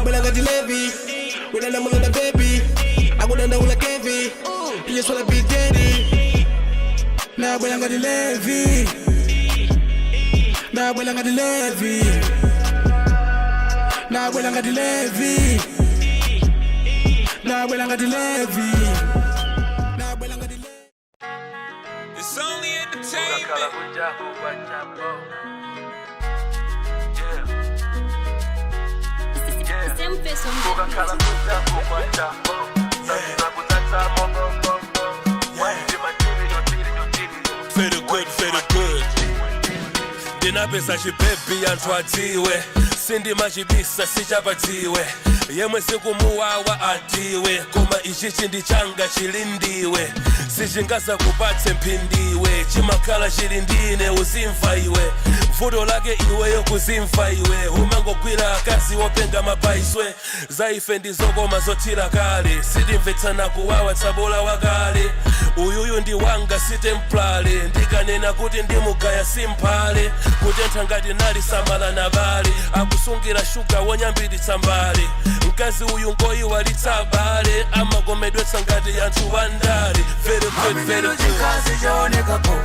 Now when I got the levy, when I'm on the baby, I wanna know like heavy. You just wanna be daddy. Now when I got the levy, now when I got the levy, now when I got the levy, now when I got the levy, now when I got the levy. It's only entertainment. Feel good. Ndinapesa chipepi antwatiwe sindi machibisa sichapatiwe yemwe sikumuwawa atiwe koma ichi chindichanga chilindiwe sichingaza kupatse mphindiwe chimakhala chilindine uzimva iwe vuto lake iweyo kuzimva iwe umangogwira akazi wopenga mapaiswe zaife ndizokoma zothira kale sitimvetsana kuwawa tsabola wakale uyuyu ndi wanga sitemplale ndikanena kuti ndimugaya simphale kutentha ngati nali samala na bale akusungira shuga wonyambitsa mbale mkazi uyu ngoyi walitsabale amakomedwetsa ngati anthu wandale very good chikazi chaonekapo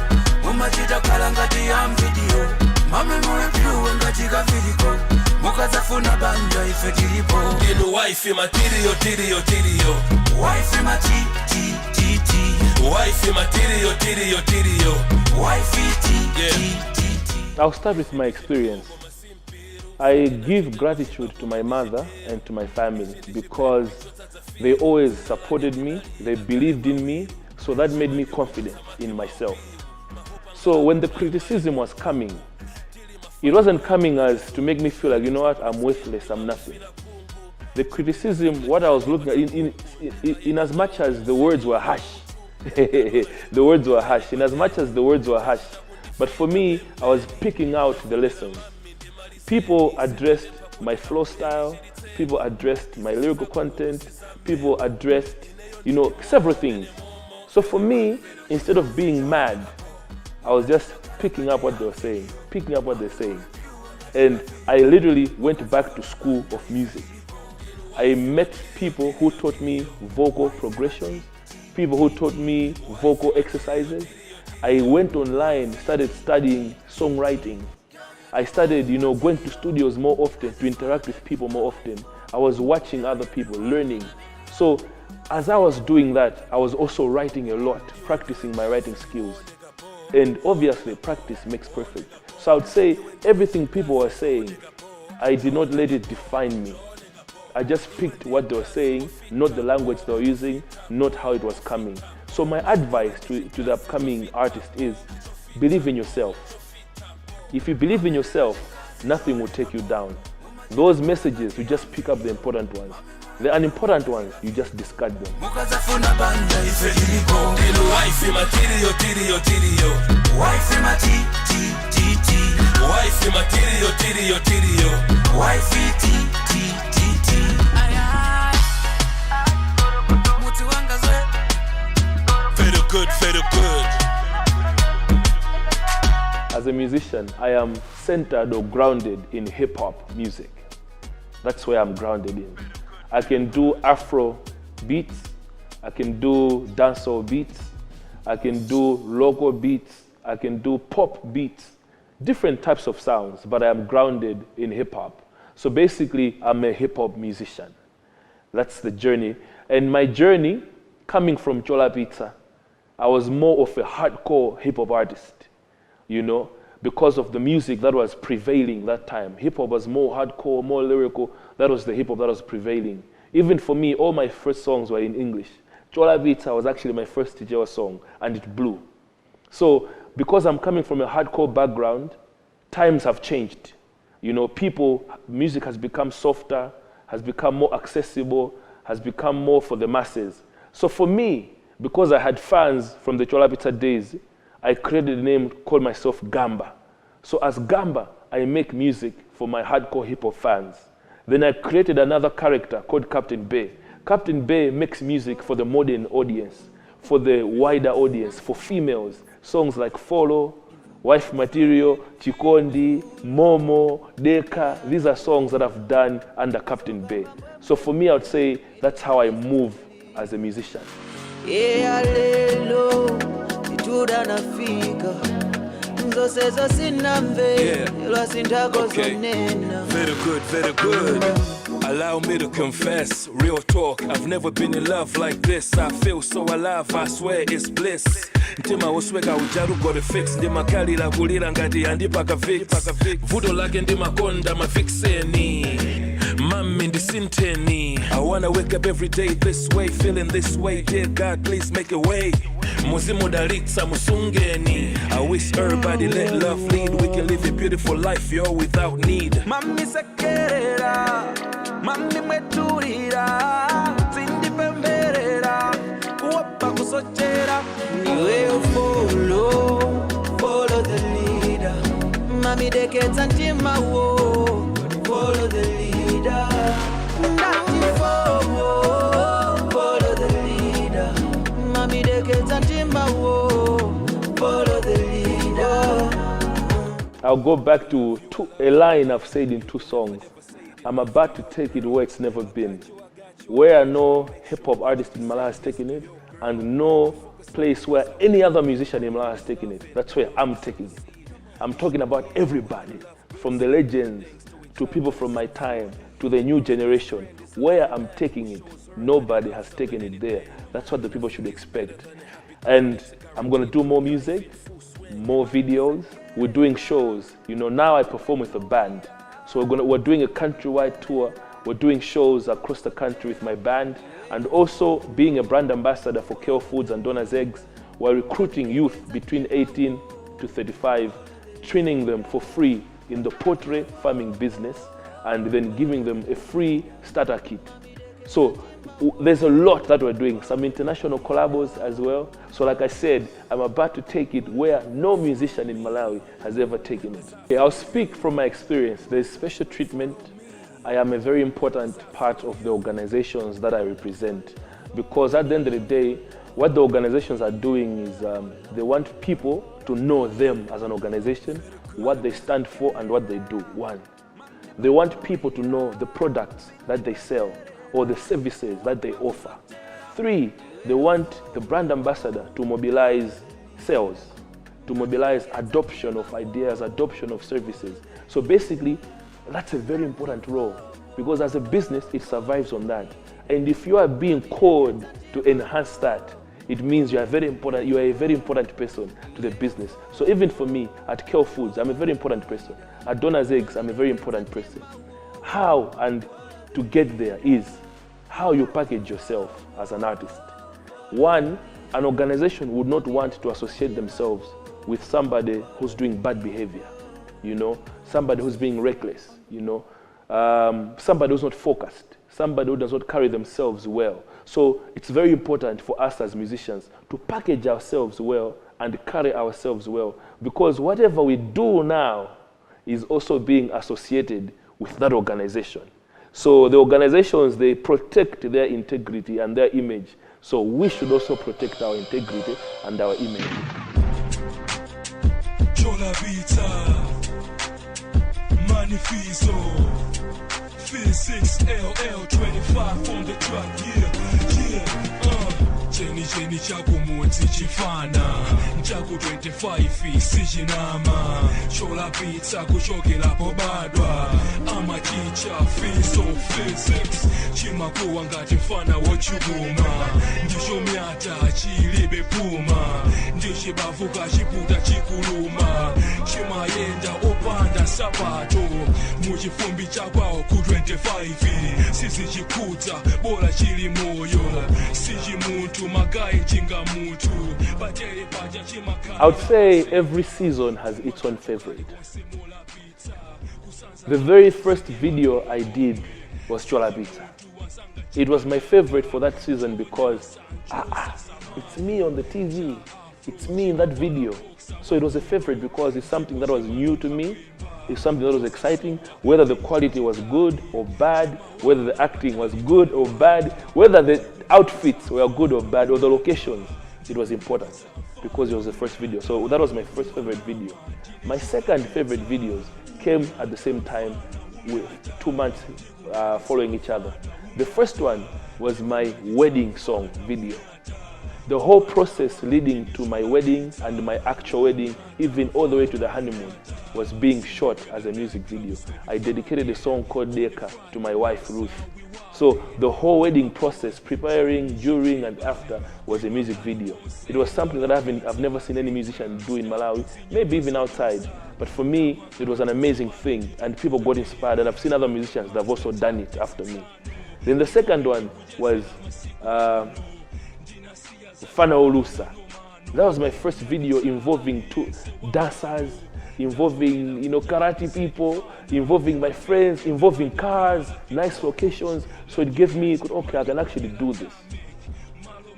mumachita khala ngati ya mvidiyo mame mulepyuwe ngati kaviliko mukadzafuna banja ife tilipo inu wife material wife wife material I'll start with my experience. I give gratitude to my mother and to my family because they always supported me, they believed in me, so that made me confident in myself. So when the criticism was coming, it wasn't coming as to make me feel like, you know what, I'm worthless, I'm nothing. The criticism, what I was looking at, in as much as the words were harsh, in as much as the words were harsh, but for me, I was picking out the lessons. People addressed my flow style, people addressed my lyrical content, people addressed, several things. So for me, instead of being mad, I was just picking up what they were saying, picking up what they're saying. And I literally went back to school of music. I met people who taught me vocal progressions, people who taught me vocal exercises. I went online, started studying songwriting. I started, going to studios more often, to interact with people more often. I was watching other people, learning. So as I was doing that, I was also writing a lot, practicing my writing skills. And obviously, practice makes perfect. So I would say everything people were saying, I did not let it define me. I just picked what they were saying, not the language they were using, not how it was coming. So my advice to the upcoming artist is, believe in yourself. If you believe in yourself, nothing will take you down. Those messages, you just pick up the important ones. The unimportant ones, you just discard them. Feel good. As a musician, I am centered or grounded in hip-hop music. That's where I'm grounded in. I can do Afro beats, I can do dancehall beats, I can do local beats, I can do pop beats, different types of sounds, but I am grounded in hip-hop. So basically, I'm a hip-hop musician. That's the journey. And my journey, coming from Chola Pizza, I was more of a hardcore hip-hop artist, because of the music that was prevailing that time. Hip-hop was more hardcore, more lyrical. That was the hip-hop that was prevailing. Even for me, all my first songs were in English. Chola Pizza was actually my first Tijewa song, and it blew. So because I'm coming from a hardcore background, times have changed. Music has become softer, has become more accessible, has become more for the masses. So for me, because I had fans from the Chola Pizza days, I created a name, called myself Gamba. So as Gamba, I make music for my hardcore hip-hop fans. Then I created another character called Captain Bay. Captain Bay makes music for the modern audience, for the wider audience, for females. Songs like Follow, Wife Material, Chikondi, Momo, Deka. These are songs that I've done under Captain Bay. So for me, I would say that's how I move as a musician. Yeah. Okay. Very good, very good. Allow me to confess, real talk, I've never been in love like this. I feel so alive, I swear it's bliss. Ntima usweka ujaru got a fix. Ndima kali la kulira ngati andipaka fix. Vudo lake ndima konda mafixeni. Mami ndisinteni. I wanna wake up every day this way, feeling this way. Dear God, please make a way. Muzimu daritsa musungeni. I wish everybody let love lead. We can live a beautiful life, yo, without need. Mami sekerera, mami mweturira, zindi pemberera, kuwapa kusochera. Niwe follow the leader. Mami deketa njima wo, follow the leader. Ndati follow the leader. Mami deketa njima wo, follow the leader. I'll go back to a line I've said in 2 songs. I'm about to take it where it's never been. Where no hip-hop artist in Malawi has taken it, and no place where any other musician in Malawi has taken it. That's where I'm taking it. I'm talking about everybody, from the legends to people from my time to the new generation. Where I'm taking it, nobody has taken it there. That's what the people should expect. And I'm gonna do more music, more videos. We're doing shows. You know, now I perform with a band. So we're doing a countrywide tour. We're doing shows across the country with my band, and also being a brand ambassador for Kale Foods and Donna's Eggs. We're recruiting youth between 18 to 35, training them for free in the poultry farming business, and then giving them a free starter kit. So there's a lot that we're doing, some international collabos as well. So like I said, I'm about to take it where no musician in Malawi has ever taken it. I'll speak from my experience. There's special treatment. I am a very important part of the organizations that I represent, because at the end of the day, what the organizations are doing is they want people to know them as an organization, what they stand for and what they do. 1, they want people to know the products that they sell or the services that they offer. 3, they want the brand ambassador to mobilize sales, to mobilize adoption of ideas, adoption of services. So basically, that's a very important role, because as a business, it survives on that. And if you are being called to enhance that, it means you are very important. You are a very important person to the business. So even for me at Kale Foods, I'm a very important person. At Donna's Eggs, I'm a very important person. How and to get there is how you package yourself as an artist. 1, an organization would not want to associate themselves with somebody who's doing bad behavior, you know, somebody who's being reckless, you know, somebody who's not focused, somebody who does not carry themselves well. So it's very important for us as musicians to package ourselves well and carry ourselves well, because whatever we do now is also being associated with that organization. So the organizations, they protect their integrity and their image. So we should also protect our integrity and our image. Phyzix LL25 on the track, Cheni chako muzi chifana Nchaku 25 sijinama Chola pizza kuchokela pobadwa Ama chicha fiso Phyzix Chimakuwa ngati mfana wochuguma Ndisho miata chilibe puma Ndishi bavuka chiputa chikuluma Chimayenda opanda sapato Mujifumbi chakwao ku 25 Sisi chikuta bola chili moyo Siji muntu I would say every season has its own favorite. The very first video I did was Chola Pizza. It was my favorite for that season because it's me on the TV, it's me in that video. So it was a favorite because it's something that was new to me, it's something that was exciting, whether the quality was good or bad, whether the acting was good or bad, whether the outfits were good or bad, or the locations, it was important. because it was the first video. So that was my first favorite video. My second favorite videos came at the same time with 2 months following each other. The first one was my wedding song video. The whole process leading to my wedding and my actual wedding, even all the way to the honeymoon, was being shot as a music video. I dedicated a song called Deka to my wife, Ruth. So the whole wedding process, preparing, during, and after, was a music video. It was something that I've never seen any musician do in Malawi, maybe even outside. But for me, it was an amazing thing, and people got inspired, and I've seen other musicians that have also done it after me. Then the second one was Fana Olusa. That was my first video involving 2 dancers, involving karate people, involving my friends, involving cars, nice locations. So it gave me, okay, I can actually do this.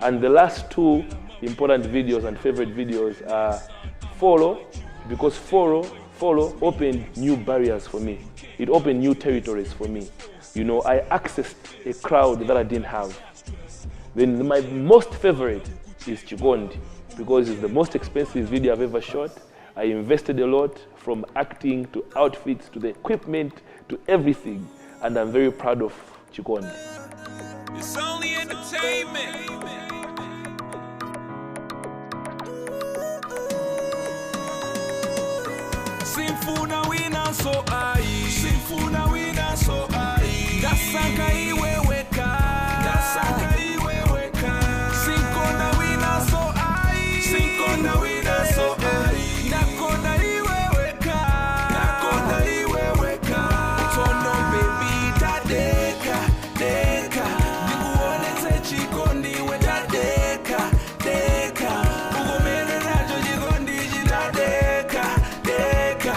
And the last 2 important videos and favorite videos are Follow, because Follow opened new barriers for me. It opened new territories for me. I accessed a crowd that I didn't have. Then my most favorite is Chikondi, because it's the most expensive video I've ever shot. I invested a lot, from acting to outfits to the equipment to everything, and I'm very proud of Chikondi. It's only entertainment. Simfuna wina so ai, simfuna wina so ai. Gasaka iwe weka, gasaka iwe weka. Sinkona wina so ai, sinkona wina so ai. Nakona iwe weka, nakona iwe weka. Tono baby tadeka, deka. Nikuone te Chikondi we tadeka, deka. Ugomene nacho Chikondi jitadeka, deka.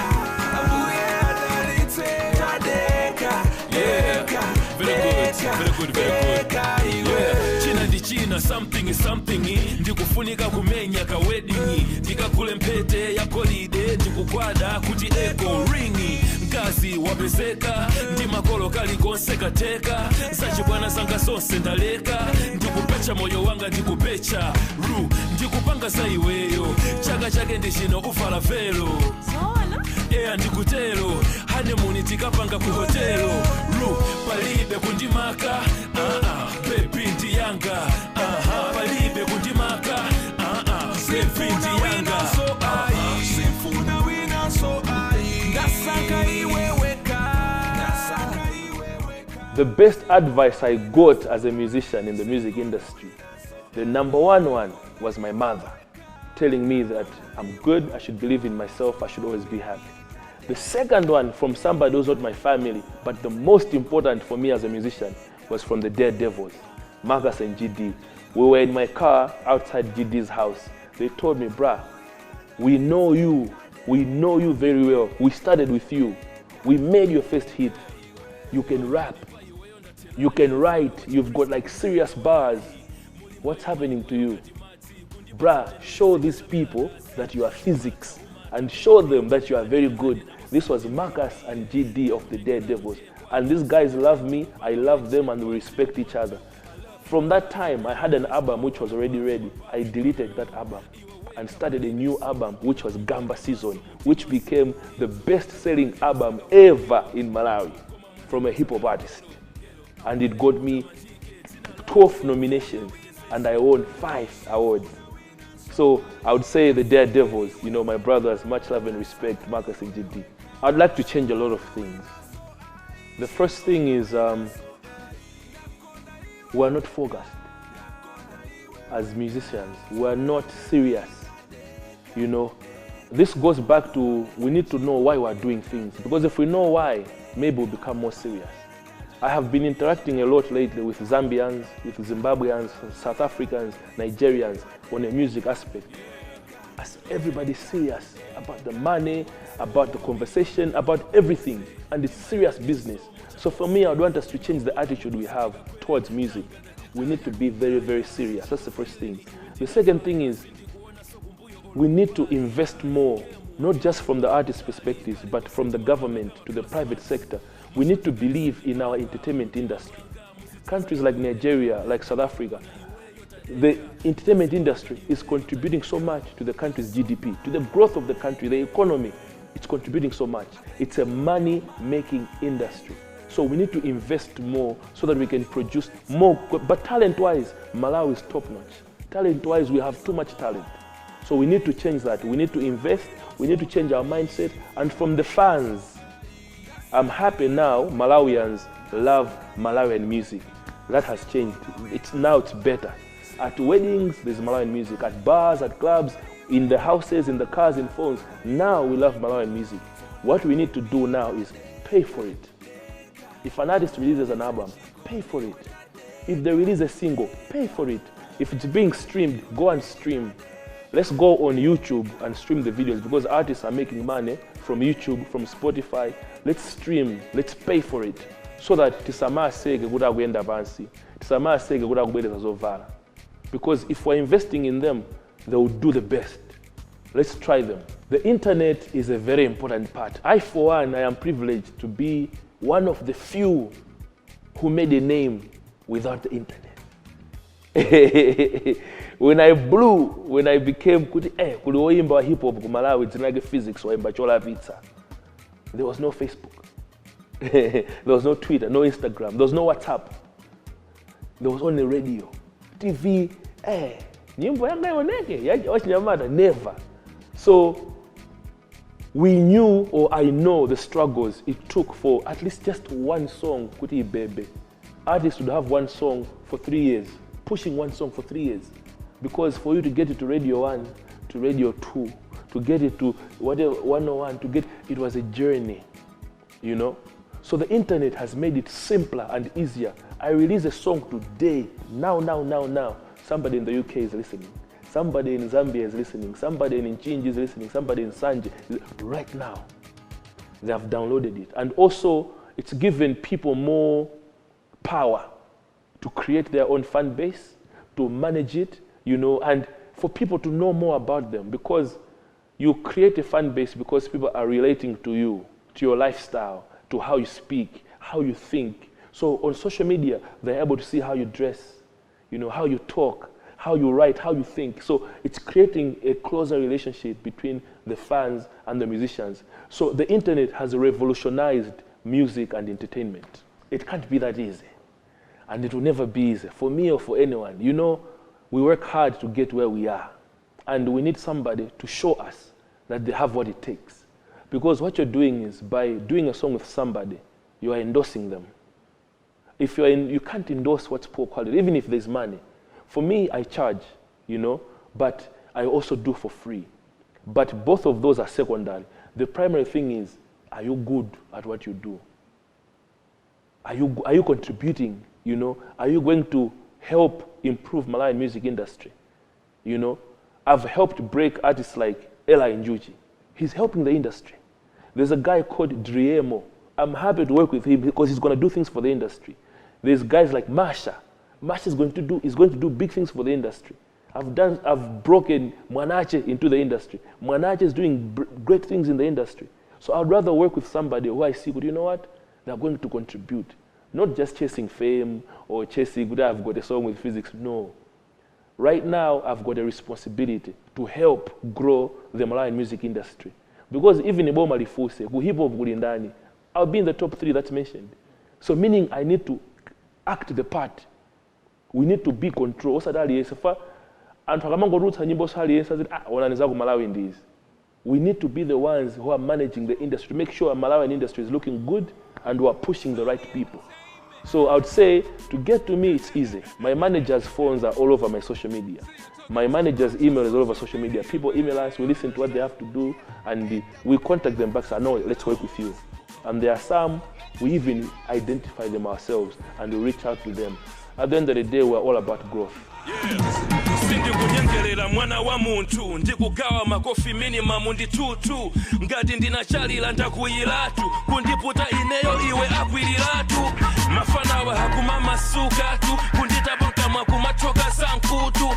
Very good. Yeah. China di China, something is something. Ndikufunika kumenya ka wedding. Ndikakule mpete ya kolide. Ndikukwada kuti echo ringi. Mkazi wapezeka. Ndimakolo kali konseka teka. Sachi bwana sanga sonse ndaleka. Ndikupecha moyo wanga ndikupecha. Ru, ndikupanga saiweyo. Chaka chake ndishino ufala velo. Ea ndikutero. Honeymoon tikapanga ku hotelo. Ru, palibe kundimaka. Baby ndiyanga. Palibe kundimaka. Baby ndiyanga. So ai, simfuna wina so ai. Gasaka iwe weka. Gasaka iwe weka. The best advice I got as a musician in the music industry, the number one was my mother, telling me that I'm good, I should believe in myself, I should always be happy. The second one from somebody who's not my family, but the most important for me as a musician, was from the Daredevils, Marcus and GD. We were in my car outside GD's house. They told me, bruh, we know you very well. We started with you. We made your first hit. You can rap, you can write, you've got like serious bars. What's happening to you? Bruh, show these people that you are Phyzix and show them that you are very good. This was Marcus and GD of the Daredevils. And these guys love me, I love them, and we respect each other. From that time, I had an album which was already ready. I deleted that album and started a new album, which was Gamba Season, which became the best-selling album ever in Malawi from a hip-hop artist. And it got me 12 nominations, and I won 5 awards. So I would say the Daredevils, my brothers, much love and respect, Marcus and GD. I'd like to change a lot of things. The first thing is we're not focused. As musicians, we're not serious. This goes back to, we need to know why we're doing things. Because if we know why, maybe we'll become more serious. I have been interacting a lot lately with Zambians, with Zimbabweans, South Africans, Nigerians on a music aspect. As everybody's serious about the money, about the conversation, about everything, and it's serious business. So for me, I'd want us to change the attitude we have towards music. We need to be very, very serious. That's the first thing. The second thing is we need to invest more, not just from the artist perspectives, but from the government to the private sector. We need to believe in our entertainment industry. Countries like Nigeria, like South Africa, the entertainment industry is contributing so much to the country's GDP, to the growth of the country, the economy. It's contributing so much. It's a money-making industry. So we need to invest more so that we can produce more. But talent-wise, Malawi is top-notch. Talent-wise, we have too much talent. So we need to change that. We need to invest. We need to change our mindset. And from the fans, I'm happy now Malawians love Malawian music. That has changed. Now it's better. At weddings, there's Malawian music. At bars, at clubs, in the houses, in the cars, in phones. Now we love Malawian music. What we need to do now is pay for it. If an artist releases an album, pay for it. If they release a single, pay for it. If it's being streamed, go and stream. Let's go on YouTube and stream the videos because artists are making money from YouTube, from Spotify. Let's stream, let's pay for it. So that tisamasege kuda kuenda pansi, tisamasege kuda kubeleza zovala. Because if we're investing in them, they will do the best. Let's try them. The internet is a very important part. I, for one, I am privileged to be one of the few who made a name without the internet. When I became kuliimba hip hop kumalawi zinage Phyzix waimba chola pizza. There was no Facebook. There was no Twitter, no Instagram, there was no WhatsApp. There was only radio, TV. Nyimbo yanga yoneke, never. So we knew, or I know, the struggles it took for at least just one song. Kuti Bebe, artists would have one song for 3 years, pushing one song for 3 years, because for you to get it to Radio 1, to Radio 2, to get it to whatever 101, it was a journey, you know. So the internet has made it simpler and easier. I release a song today, now. Somebody in the UK is listening. Somebody in Zambia is listening. Somebody in Chinji is listening. Somebody in Sanje. Right now, they have downloaded it. And also, it's given people more power to create their own fan base, to manage it, you know, and for people to know more about them. Because you create a fan base because people are relating to you, to your lifestyle, to how you speak, how you think. So on social media, they're able to see how you dress, you know, how you talk, how you write, how you think. So it's creating a closer relationship between the fans and the musicians. So the internet has revolutionized music and entertainment. It can't be that easy. And it will never be easy for me or for anyone. You know, we work hard to get where we are. And we need somebody to show us that they have what it takes. Because what you're doing is, by doing a song with somebody, you are endorsing them. If you can't endorse what's poor quality, even if there's money. For me, I charge, you know, but I also do for free. But both of those are secondary. The primary thing is, are you good at what you do? Are you contributing, you know? Are you going to help improve Malawian music industry? You know, I've helped break artists like Ella Njuchi. He's helping the industry. There's a guy called Driemo. I'm happy to work with him because he's going to do things for the industry. There's guys like Masha. Masha is going to do big things for the industry. I've broken Mwanache into the industry. Mwanache is doing great things in the industry. So I'd rather work with somebody who I see, but you know what? They're going to contribute. Not just chasing fame or chasing, I've got a song with Phyzix. No. Right now, I've got a responsibility to help grow the Malawian music industry. Because even in Boma Lifuse, hip hop Gulindani, I'll be in the top 3 that's mentioned. So meaning I need to act the part. We need to be control. We need to be the ones who are managing the industry to make sure Malawian industry is looking good and who are pushing the right people. So I would say, to get to me, it's easy. My manager's phones are all over my social media. My manager's email is all over social media. People email us, we listen to what they have to do, and we contact them back, say, no, let's work with you. And there are some, we even identify them ourselves, and we reach out to them. At the end of the day, we're all about growth. Sindikunyengerera mwana wa muntu ndikugawa makofi minimum ndi 2 ngati ndinachalira ndakuyiratu kundiputa ineyo iwe akwiliratu mafanawa hakumama sukatu kunditabanka makumachoka sankutu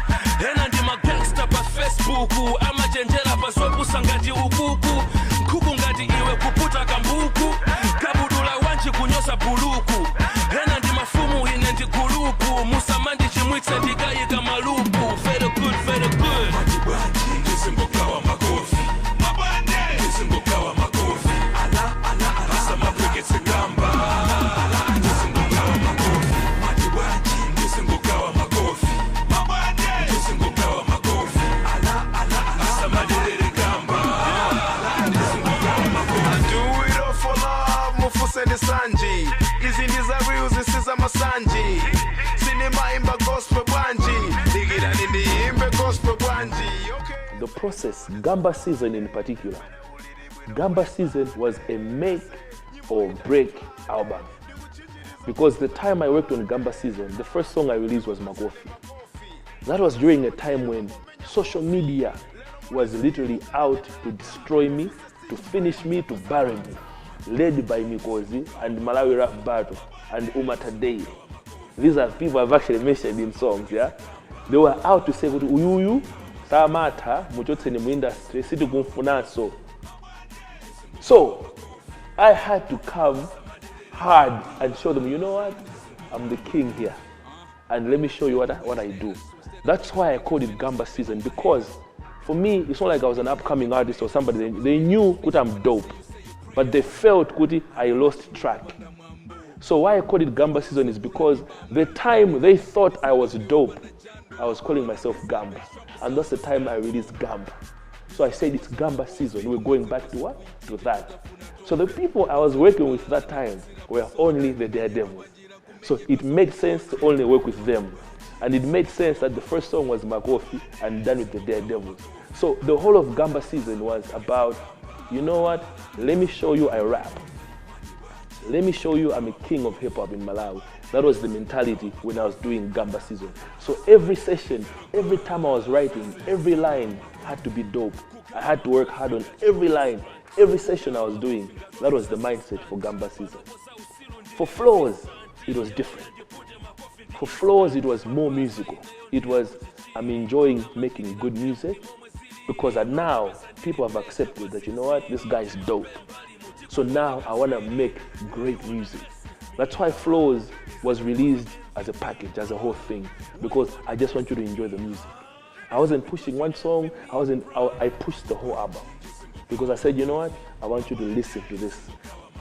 ena ndi magangsta pa Facebook amachenjera pa zopusa ngati ukuku nkhuku ngati iwe kuputa kambuku kabudula wanji kunyosa buluku ena ndi mafumu ine ndi gulupu musamandi chimwitse ndikayika maluku mufuse ndi sanji izi ndiza real zisiza masanji sinimaimba gospel bwanji digirani ndiimbe gospel bwanji. The process, Gamba season in particular, Gamba season was a make or break album. Because the time I worked on Gamba season, the first song I released was Makofi. That was during a time when social media was literally out to destroy me, to finish me, to bury me, led by Mikozi and Malawi Rap Battle and Umatadei. These are people I've actually mentioned in songs, yeah? They were out to say, Uyuyu, Samata, Muchotse ni industry, situ kumfunaso. So, I had to come hard and show them, you know what? I'm the king here. And let me show you what I do. That's why I called it Gamba season, because for me, it's not like I was an upcoming artist or somebody. They knew Kuti I'm dope, but they felt Kuti I lost track. So why I called it Gamba season is because the time they thought I was dope, I was calling myself Gamba. And that's the time I released Gamba. So I said it's Gamba season. We're going back to what? To that. So the people I was working with that time were only the daredevils. So it made sense to only work with them. And it made sense that the first song was Makofi and done with the daredevils. So the whole of Gamba season was about, you know what? Let me show you I rap. Let me show you I'm a king of hip hop in Malawi. That was the mentality when I was doing Gamba season. So every session, every time I was writing, every line had to be dope. I had to work hard on every line, every session I was doing. That was the mindset for Gamba season. For Flows, it was different. For Flows, it was more musical. It was, I'm enjoying making good music because now people have accepted that, you know what, this guy is dope. So now I want to make great music. That's why Flows was released as a package, as a whole thing, because I just want you to enjoy the music. I wasn't pushing one song, I pushed the whole album. Because I said, you know what, I want you to listen to this.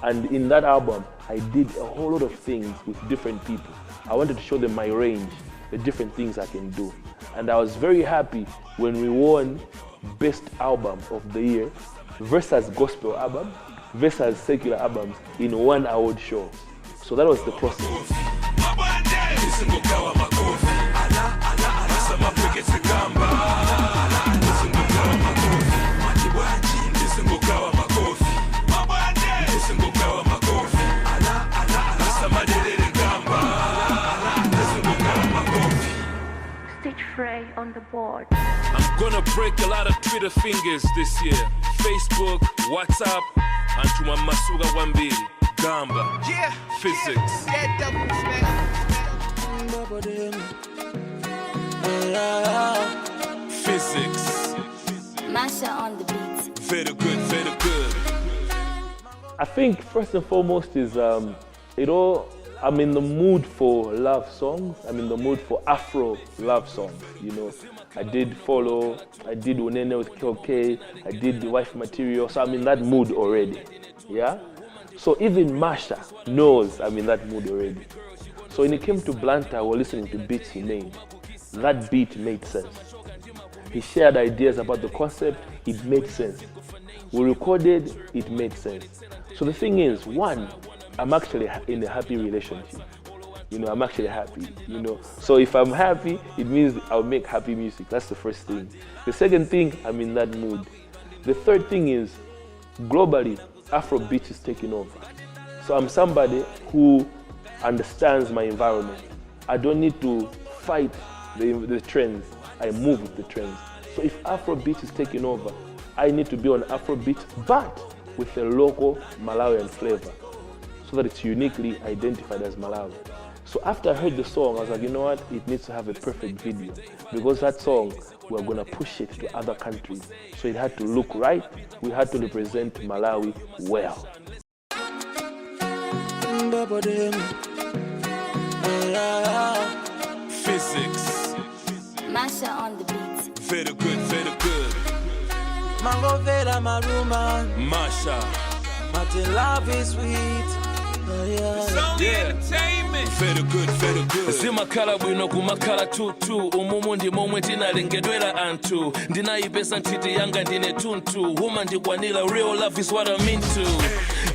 And in that album, I did a whole lot of things with different people. I wanted to show them my range, the different things I can do. And I was very happy when we won Best Album of the Year versus Gospel Album versus Secular Albums in one award show. So that was the process. On the board. I'm gonna break a lot of Twitter fingers this year. Facebook, WhatsApp, and to my Masuga Wambili, Gamba, Yeah. Phyzix. Yeah, double Phyzix. Masha on the beat. Very good, very good. I think first and foremost is, I'm in the mood for love songs. I'm in the mood for Afro love songs, you know. I did Follow, I did Unene with KOK, I did The Wife Material, so I'm in that mood already, yeah? So even Masha knows I'm in that mood already. So when it came to Blanta, we were listening to beats he made. That beat made sense. He shared ideas about the concept, it made sense. We recorded, it made sense. So the thing is, one, I'm actually in a happy relationship. You know, I'm actually happy, you know. So if I'm happy, it means I'll make happy music. That's the first thing. The second thing, I'm in that mood. The third thing is, globally, Afrobeat is taking over. So I'm somebody who understands my environment. I don't need to fight the trends. I move with the trends. So if Afrobeat is taking over, I need to be on Afrobeat, but with a local Malawian flavor, so that it's uniquely identified as Malawi. So after I heard the song, I was like, you know what? It needs to have a perfect video. Because that song, we're gonna push it to other countries. So it had to look right. We had to represent Malawi well. Phyzix. Masha on the beat. Very good, very good. Mango Vera Maruma, Masha. Martin love is sweet. Entertainment. Very good, very good. Zimakala bwino kumakala tutu. Umumu ndi momwe tinalengedwera antu. Ndinaipesa ntiti yanga ndine tuntu. Huma ndikwanila, real love is what I'm into.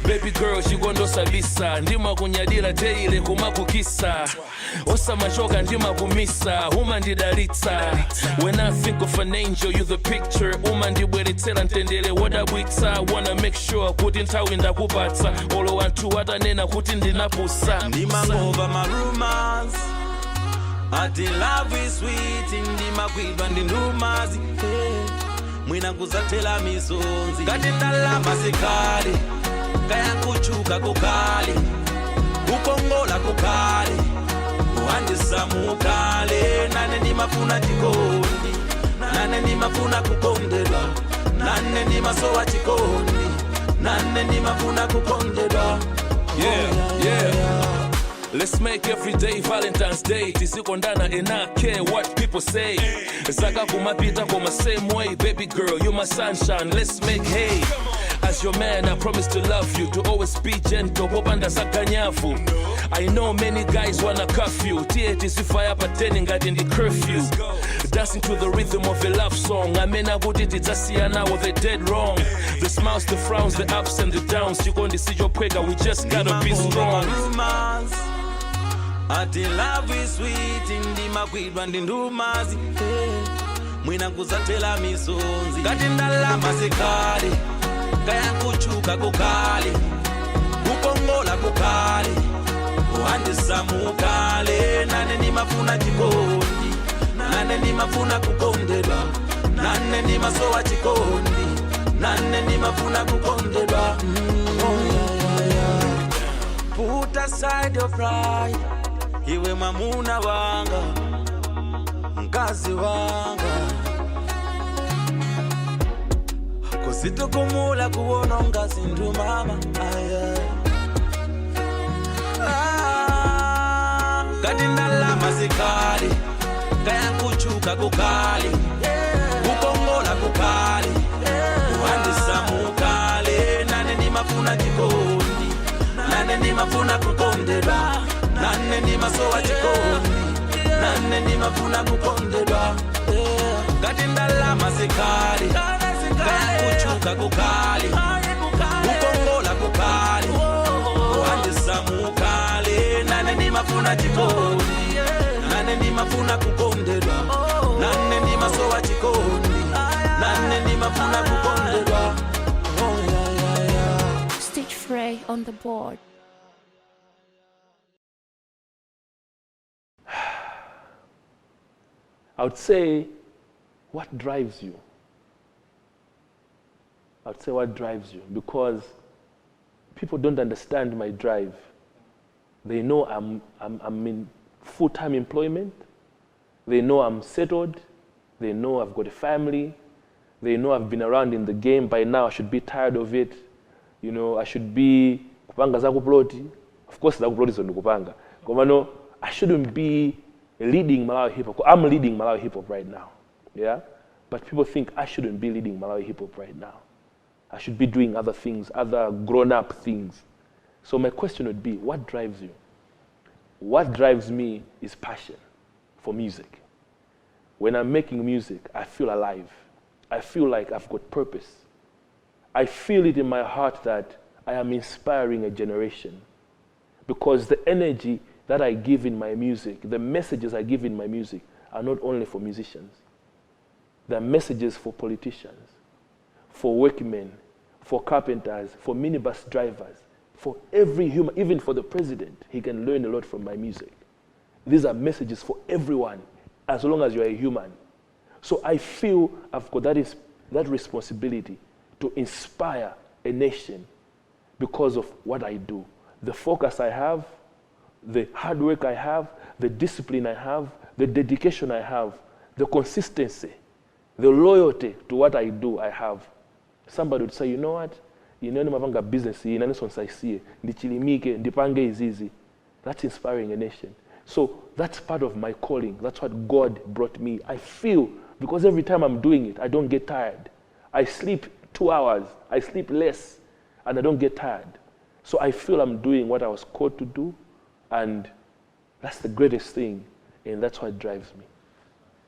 baby girl chikondosabisa ndima kunyadira teile kumakukisa osamachoka ndima kumisa umandidalitsa. When I think of an angel you the picture umandibweretsera ntendere wodabwitsa. Wanna make sure kuti nthawi ndakupatsa olo anthu atanena kuti ndinapusa. ndimangova marumors ati love is sweet ndimakwidwa ndi ndumazi mwina kuzathela misonzi ngati ndalama sikali kaya kuchuka kukali kukongola kukali uhandisamukale nane ndimafuna chikondi nane ndimafuna kukondedwa nane ndimasowa chikondi nane ndimafuna kukondedwa. Yeah. Let's make every day Valentine's Day. Tisikondana and I care what people say. Zaka kumapita koma same way. Baby girl, you my sunshine. Let's make hay. As your man, I promise to love you, to always be gentle. Popanda sakanyafu. I know many guys wanna cuff you. Tieti sifaya pateni ngati ndi curfew. Dancing to the rhythm of a love song. Amena kuti tidzasiyana with the dead wrong. The smiles, the frowns, the ups and the downs. Chikondi sichopweka, we just gotta be strong. ati love is sweet ndimakwidwa ndi ndumazi mwina kuzathela misonzi ngati ndalama sikali kaya kuchuka kukali kukongola kukali uhandisamukale nane ndimafuna chikondi nane ndimafuna kukondedwa nane ndimasowa chikondi nane ndimafuna kukondedwa. Put aside your pride iwe mwamuna wanga mkazi wanga kusitokumula kuona ngazi ndu mama kati ndalama sikali kaya kuchuka kukali kukongola kukali uhandisamukale nane ndimafuna chikondi nane ndimafuna kukondedwa nane ndimasowa chikondi nane ndimafuna kukondedwa ngati ndalama sikali kaya kuchuka kukali kukongola kukali uhandisamukale nane ndimafuna chikondi nane ndimafuna kukondedwa nane ndimasowa chikondi nane ndimafuna kukondedwa. Stitch Frey on the board. I would say, what drives you? I would say, what drives you? Because people don't understand my drive. They know I'm in full-time employment. They know I'm settled. They know I've got a family. They know I've been around in the game. By now, I should be tired of it. You know, I should be kupanga za kuploti. Of course, za kuploti is kupanga. Komano, I shouldn't be leading Malawi hip hop. I'm leading Malawi hip hop right now. Yeah? But people think I shouldn't be leading Malawi hip hop right now. I should be doing other things, other grown-up things. So my question would be, what drives you? What drives me is passion for music. When I'm making music, I feel alive. I feel like I've got purpose. I feel it in my heart that I am inspiring a generation. Because the energy that I give in my music, the messages I give in my music are not only for musicians. They're messages for politicians, for workmen, for carpenters, for minibus drivers, for every human, even for the president. He can learn a lot from my music. These are messages for everyone, as long as you're a human. So I feel I've got that responsibility to inspire a nation because of what I do. The focus I have, the hard work I have, the discipline I have, the dedication I have, the consistency, the loyalty to what I do I have. Somebody would say, you know what? Inani mapanga business, inani sonsaisie, ndichilimike, ndipange izizi. That's inspiring a nation. So that's part of my calling. That's what God brought me. I feel, because every time I'm doing it, I don't get tired. I sleep 2 hours, I sleep less, and I don't get tired. So I feel I'm doing what I was called to do, and that's the greatest thing, and that's what drives me.